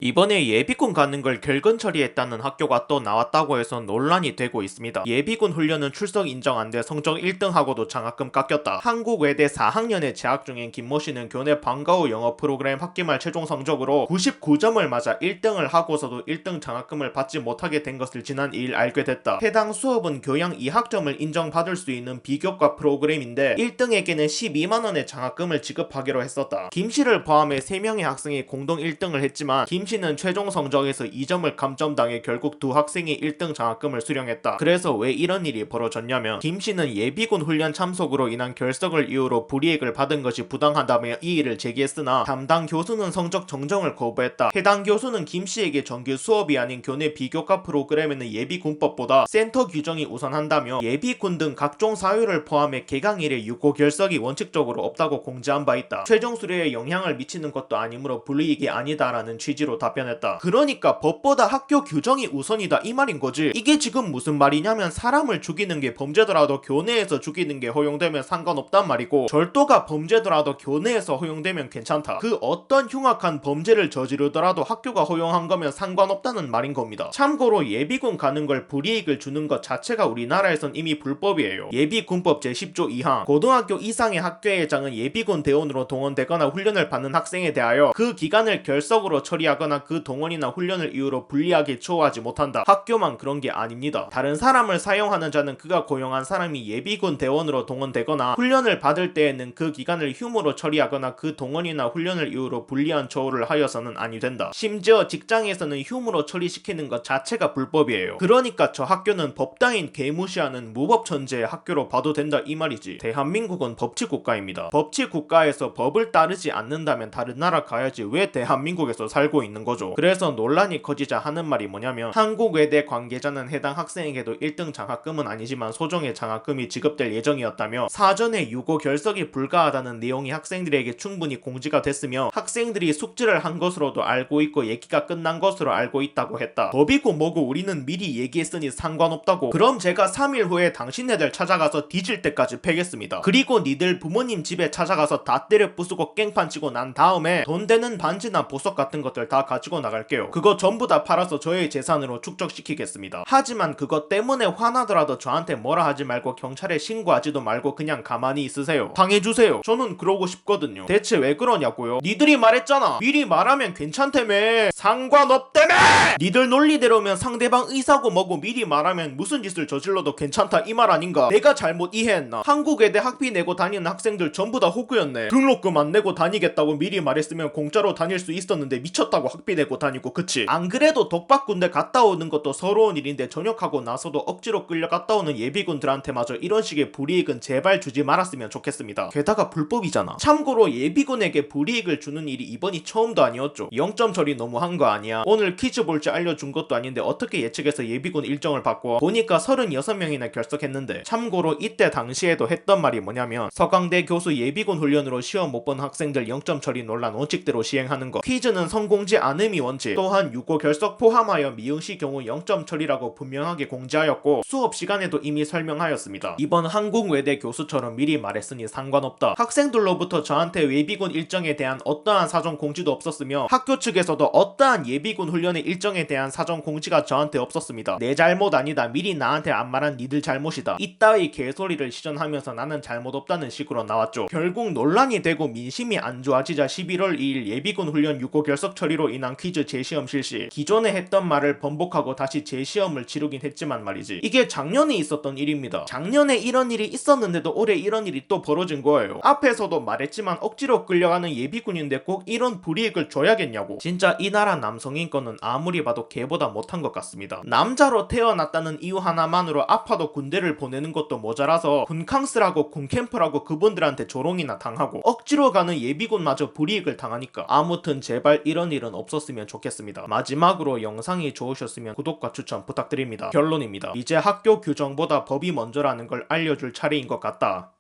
이번에 예비군 가는 걸 결근 처리했다는 학교가 또 나왔다고 해서 논란이 되고 있습니다. 예비군 훈련은 출석 인정 안 돼 성적 1등하고도 장학금 깎였다. 한국외대 4학년에 재학 중인 김모 씨는 교내 방과 후 영어 프로그램 학기말 최종 성적으로 99점을 맞아 1등을 하고서도 1등 장학금을 받지 못하게 된 것을 지난 2일 알게 됐다. 해당 수업은 교양 2학점을 인정받을 수 있는 비교과 프로그램인데 1등에게는 12만원의 장학금을 지급하기로 했었다. 김 씨를 포함해 3명의 학생이 공동 1등을 했지만 김 씨는 최종 성적에서 2점을 감점당해 결국 두 학생이 1등 장학금을 수령했다. 그래서 왜 이런 일이 벌어졌냐면 김 씨는 예비군 훈련 참석으로 인한 결석을 이유로 불이익을 받은 것이 부당하다며 이의를 제기했으나 담당 교수는 성적 정정을 거부했다. 해당 교수는 김 씨에게 정규 수업이 아닌 교내 비교과 프로그램에는 예비군법보다 센터 규정이 우선한다며 예비군 등 각종 사유를 포함해 개강일에 유고 결석이 원칙적으로 없다고 공지한 바 있다. 최종 수료에 영향을 미치는 것도 아니므로 불이익이 아니다라는 취지로 답변했다. 그러니까 법보다 학교 규정이 우선이다 이 말인 거지. 이게 지금 무슨 말이냐면 사람을 죽이는 게 범죄더라도 교내에서 죽이는 게 허용되면 상관없단 말이고 절도가 범죄더라도 교내에서 허용되면 괜찮다. 그 어떤 흉악한 범죄를 저지르더라도 학교가 허용한 거면 상관없다는 말인 겁니다. 참고로 예비군 가는 걸 불이익을 주는 것 자체가 우리나라에선 이미 불법이에요. 예비군법 제10조 2항 고등학교 이상의 학교회장은 예비군 대원으로 동원되거나 훈련을 받는 학생에 대하여 그 기간을 결석으로 처리하거나 그 동원이나 훈련을 이유로 불리하게 처우하지 못한다. 학교만 그런 게 아닙니다. 다른 사람을 사용하는 자는 그가 고용한 사람이 예비군 대원으로 동원되거나 훈련을 받을 때에는 그 기간을 휴무로 처리하거나 그 동원이나 훈련을 이유로 불리한 처우를 하여서는 아니 된다. 심지어 직장에서는 휴무로 처리시키는 것 자체가 불법이에요. 그러니까 저 학교는 법 따윈 개무시하는 무법천재의 학교로 봐도 된다 이 말이지. 대한민국은 법치국가입니다. 법치국가에서 법을 따르지 않는다면 다른 나라 가야지 왜 대한민국에서 살고 있는 거죠. 그래서 논란이 커지자 하는 말이 뭐냐면 한국외대 관계자는 해당 학생에게도 1등 장학금은 아니지만 소정의 장학금이 지급될 예정이었다며 사전에 유고 결석이 불가하다는 내용이 학생들에게 충분히 공지가 됐으며 학생들이 숙지를 한 것으로도 알고 있고 얘기가 끝난 것으로 알고 있다고 했다. 법이고 뭐고 우리는 미리 얘기했으니 상관없다고. 그럼 제가 3일 후에 당신네들 찾아가서 뒤질 때까지 패겠습니다. 그리고 니들 부모님 집에 찾아가서 다 때려 부수고 깽판 치고 난 다음에 돈 되는 반지나 보석 같은 것들 다 가지고 나갈게요. 그거 전부 다 팔아서 저의 재산으로 축적시키겠습니다. 하지만 그것 때문에 화나더라도 저한테 뭐라 하지 말고 경찰에 신고하지도 말고 그냥 가만히 있으세요. 당해주세요. 저는 그러고 싶거든요. 대체 왜 그러냐고요? 니들이 말했잖아. 미리 말하면 괜찮다며. 상관없다며. 니들 논리대로면 상대방 의사고 뭐고 미리 말하면 무슨 짓을 저질러도 괜찮다 이 말 아닌가? 내가 잘못 이해했나? 한국외대 학비 내고 다니는 학생들 전부 다 호구였네. 등록금 안 내고 다니겠다고 미리 말했으면 공짜로 다닐 수 있었는데 미쳤다고 학비 내고 다니고. 그치? 안 그래도 독박군대 갔다 오는 것도 서러운 일인데 전역하고 나서도 억지로 끌려 갔다 오는 예비군들한테마저 이런 식의 불이익은 제발 주지 말았으면 좋겠습니다. 게다가 불법이잖아. 참고로 예비군에게 불이익을 주는 일이 이번이 처음도 아니었죠. 0점 처리 너무한 거 아니야? 오늘 퀴즈 볼지 알려준 것도 아닌데 어떻게 예측해서 예비군 일정을 바꿔? 보니까 36명이나 결석했는데. 참고로 이때 당시에도 했던 말이 뭐냐면 서강대 교수 예비군 훈련으로 시험 못 본 학생들 0점 처리 논란 원칙대로 시행하는 거. 퀴즈는 성공지 않음이 원칙. 또한 유고 결석 포함하여 미응시 경우 0점 처리라고 분명하게 공지하였고 수업 시간에도 이미 설명하였습니다. 이번 한국외대 교수처럼 미리 말했으니 상관없다. 학생들로부터 저한테 예비군 일정에 대한 어떠한 사전 공지도 없었으며 학교 측에서도 어떠한 예비군 훈련의 일정에 대한 사전 공지가 저한테 없었습니다. 내 잘못 아니다. 미리 나한테 안 말한 니들 잘못이다. 이따위 개소리를 시전하면서 나는 잘못 없다는 식으로 나왔죠. 결국 논란이 되고 민심이 안 좋아지자 11월 2일 예비군 훈련 유고 결석 처리로 인한 퀴즈 재시험 실시. 기존에 했던 말을 번복하고 다시 재시험을 치르긴 했지만 말이지. 이게 작년에 있었던 일입니다. 작년에 이런 일이 있었는데도 올해 이런 일이 또 벌어진 거예요. 앞에서도 말했지만 억지로 끌려가는 예비군인데 꼭 이런 불이익을 줘야겠냐고. 진짜 이 나라 남성인권은 아무리 봐도 개보다 못한 것 같습니다. 남자로 태어났다는 이유 하나만으로 아파도 군대를 보내는 것도 모자라서 군캉스라고 군캠프라고 그분들한테 조롱이나 당하고 억지로 가는 예비군마저 불이익을 당하니까. 아무튼 제발 이런 일은 없었으면 좋겠습니다. 마지막으로 영상이 좋으셨으면 구독과 추천 부탁드립니다. 결론입니다. 이제 학교 규정보다 법이 먼저라는 걸 알려줄 차례인 것 같다.